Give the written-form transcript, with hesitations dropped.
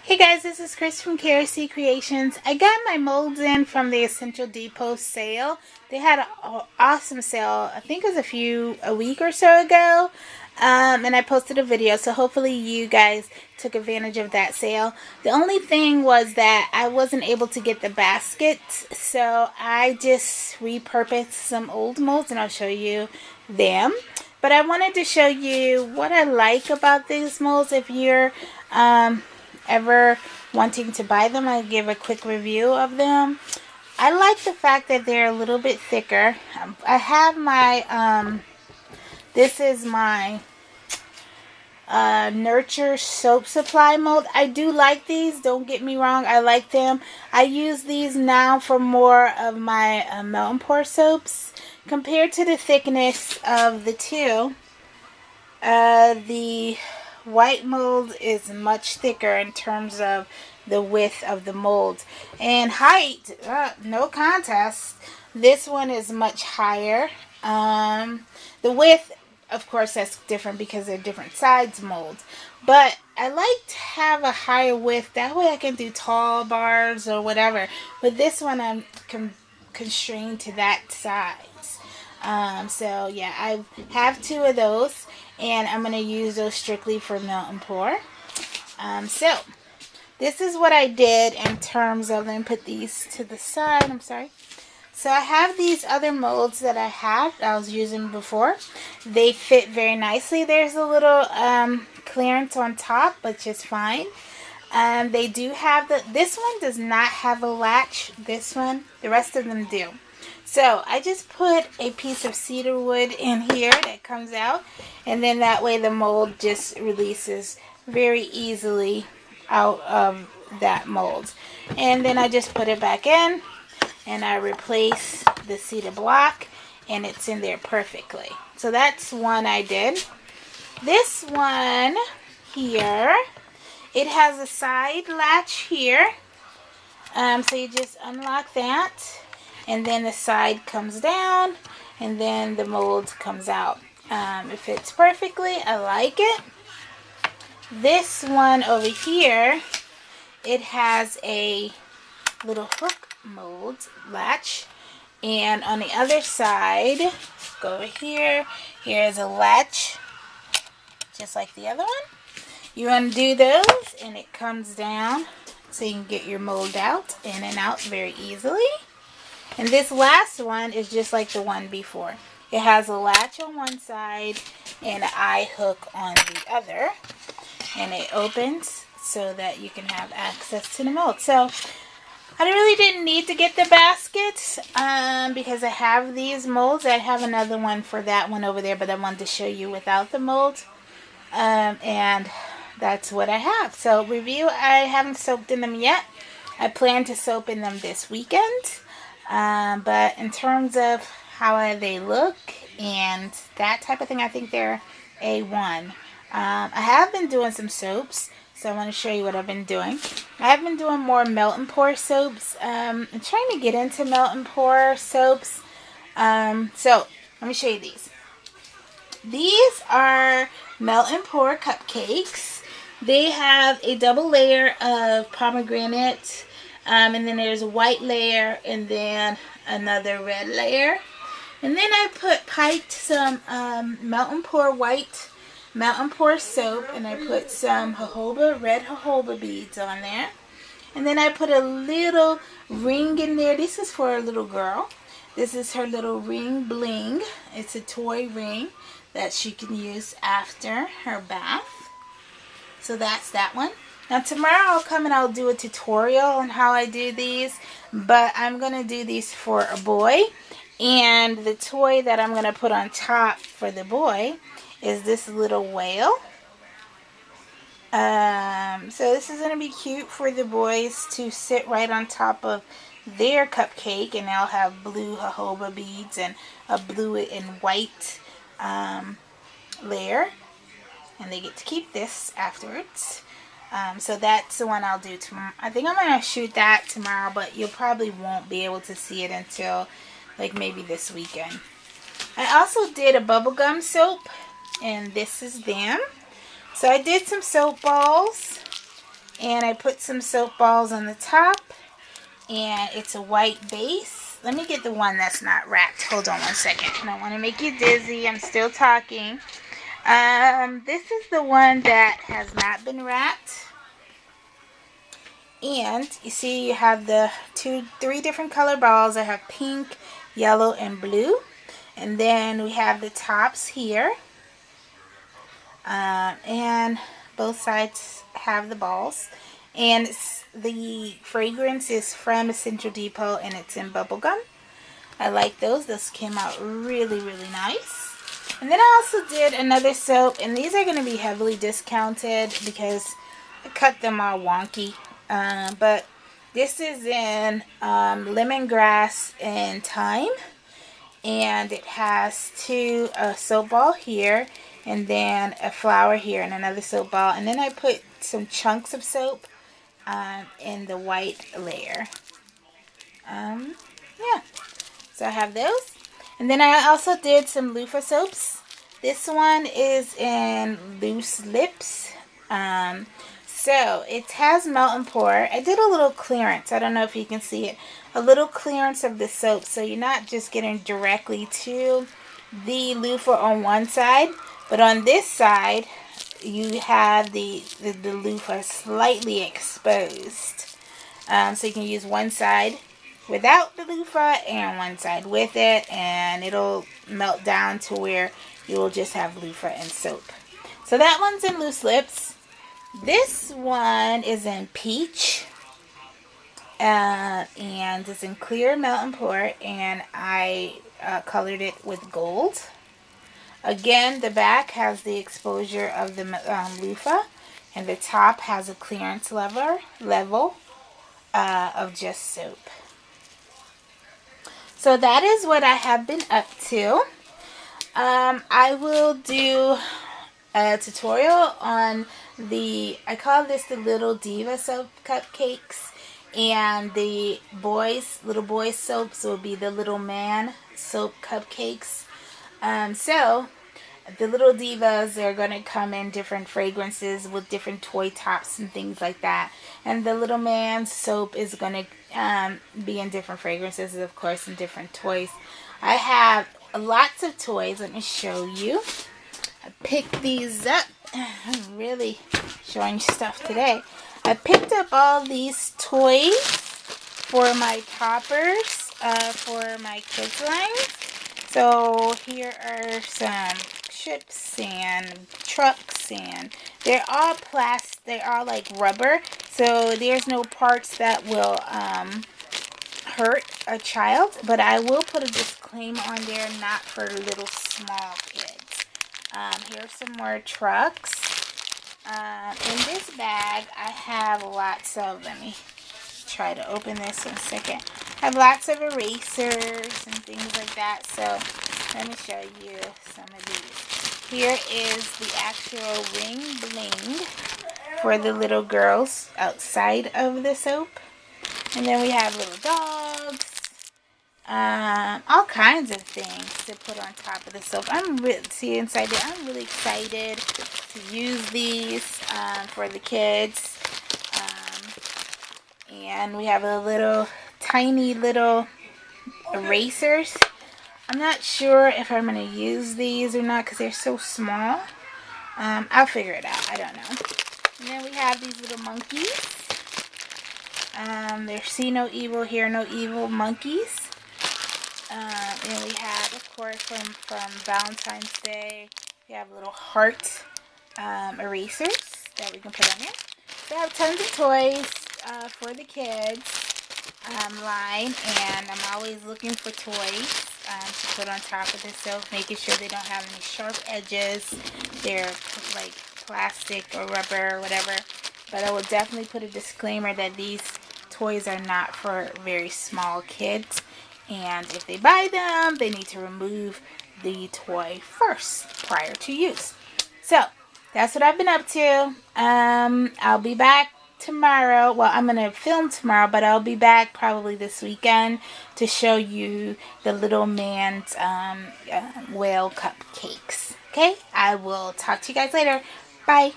Hey guys, this is Chris from KRC Creations. I got my molds in from the Essential Depot sale. They had an awesome sale. I think it was a week or so ago. And I posted a video, so hopefully you guys took advantage of that sale. The only thing was that I wasn't able to get the baskets, so I just repurposed some old molds and I'll show you them. But I wanted to show you what I like about these molds. If you're ever wanting to buy them, I'll give a quick review of them. I like the fact that they're a little bit thicker. I have my this is my Nurture soap supply mold. I do like these, don't get me wrong, I like them. I use these now for more of my melt and pour soaps. Compared to the thickness of the two, the white mold is much thicker in terms of the width of the mold. And height, no contest. This one is much higher. The width, of course, that's different because they're different size molds. But I like to have a higher width. That way I can do tall bars or whatever. But this one I'm constrained to that size. So yeah, I have two of those, and I'm going to use those strictly for melt and pour. So this is what I did in terms of, let me put these to the side, I'm sorry. So I have these other molds that I was using before. They fit very nicely. There's a little clearance on top, but just fine. They do have this one does not have a latch. This one, the rest of them do. So I just put a piece of cedar wood in here that comes out, and then that way the mold just releases very easily out of that mold. And then I just put it back in, and I replace the cedar block, and it's in there perfectly. So that's one I did. This one here, it has a side latch here. So you just unlock that, and then the side comes down, and then the mold comes out. It fits perfectly. I like it. This one over here, it has a little hook mold latch, and on the other side, go over here, here's a latch just like the other one. You undo those and it comes down so you can get your mold out, in and out very easily. And this last one is just like the one before. It has a latch on one side and an eye hook on the other, and it opens so that you can have access to the mold. So I really didn't need to get the baskets because I have these molds. I have another one for that one over there, but I wanted to show you without the mold. And that's what I have. So review, I haven't soaked in them yet. I plan to soak in them this weekend. But in terms of how they look and that type of thing, I think they're A1. I have been doing some soaps, so I want to show you what I've been doing. I have been doing more melt and pour soaps. I'm trying to get into melt and pour soaps. So let me show you these. These are melt and pour cupcakes. They have a double layer of pomegranate, and then there's a white layer, and then another red layer. And then I piped some melt and pour white melt and pour soap, and I put some red jojoba beads on there. And then I put a little ring in there. This is for a little girl. This is her little ring bling. It's a toy ring that she can use after her bath. So that's that one. Now tomorrow I'll come and I'll do a tutorial on how I do these, but I'm going to do these for a boy. And the toy that I'm going to put on top for the boy is this little whale. So this is going to be cute for the boys to sit right on top of their cupcake, and they'll have blue jojoba beads and a blue and white layer, and they get to keep this afterwards. So that's the one I'll do tomorrow. I think I'm going to shoot that tomorrow, but you probably won't be able to see it until like maybe this weekend. I also did a bubblegum soap, and this is them. So I did some soap balls, And I put some soap balls on the top, and it's a white base. Let me get the one that's not wrapped. Hold on one second. I don't want to make you dizzy. I'm still talking. This is the one that has not been wrapped. And you see you have the three different color balls. I have pink, yellow, and blue. And then we have the tops here. And both sides have the balls. And the fragrance is from Essential Depot, and it's in bubblegum. I like those. Those came out really, really nice. And then I also did another soap, and these are going to be heavily discounted because I cut them all wonky. But this is in lemongrass and thyme, and it has a soap ball here, and then a flower here, and another soap ball. And then I put some chunks of soap in the white layer. Yeah, so I have those. And then I also did some loofah soaps. This one is in Loose Lips. So it has melt and pour. I did a little clearance. I don't know if you can see it. A little clearance of the soap, so you're not just getting directly to the loofah on one side, but on this side you have the loofah slightly exposed. So you can use one side without the loofah and one side with it, and it'll melt down to where you will just have loofah and soap. So that one's in Loose Lips. This one is in Peach, and it's in Clear Melt and Pour, and I colored it with gold. Again, the back has the exposure of the loofah, and the top has a clearance level of just soap. So that is what I have been up to. I will do a tutorial on I call this the Little Diva soap cupcakes, and the little boys soaps will be the Little Man soap cupcakes. So the Little Divas are going to come in different fragrances with different toy tops and things like that. And the Little Man soap is going to be in different fragrances, of course, and different toys. I have lots of toys. Let me show you. I picked these up. I'm really showing stuff today. I picked up all these toys for my toppers for my kids' line. So here are some ships and trucks, and they're all plastic. They're all like rubber, so there's no parts that will hurt a child. But I will put a disclaimer on there, not for little small kids. Here's some more trucks. In this bag, I have lots of. Let me try to open this in a second. I have lots of erasers and things like that. So let me show you some of these. Here is the actual ring bling for the little girls outside of the soap. And then we have little dogs. All kinds of things to put on top of the soap. See inside there, I'm really excited to use these for the kids. And we have a little tiny little erasers. I'm not sure if I'm going to use these or not because they're so small. I'll figure it out. I don't know. And then we have these little monkeys. They're See No Evil, Hear No Evil monkeys. And we have, of course, from Valentine's Day, we have little heart erasers that we can put on there. So I have tons of toys for the kids line, and I'm always looking for toys to put on top of the soap, making sure they don't have any sharp edges. They're like plastic or rubber or whatever. But I will definitely put a disclaimer that these toys are not for very small kids. And if they buy them, they need to remove the toy first prior to use. So that's what I've been up to. I'll be back tomorrow. Well, I'm going to film tomorrow, but I'll be back probably this weekend to show you the Little Man's whale cupcakes. Okay? I will talk to you guys later. Bye.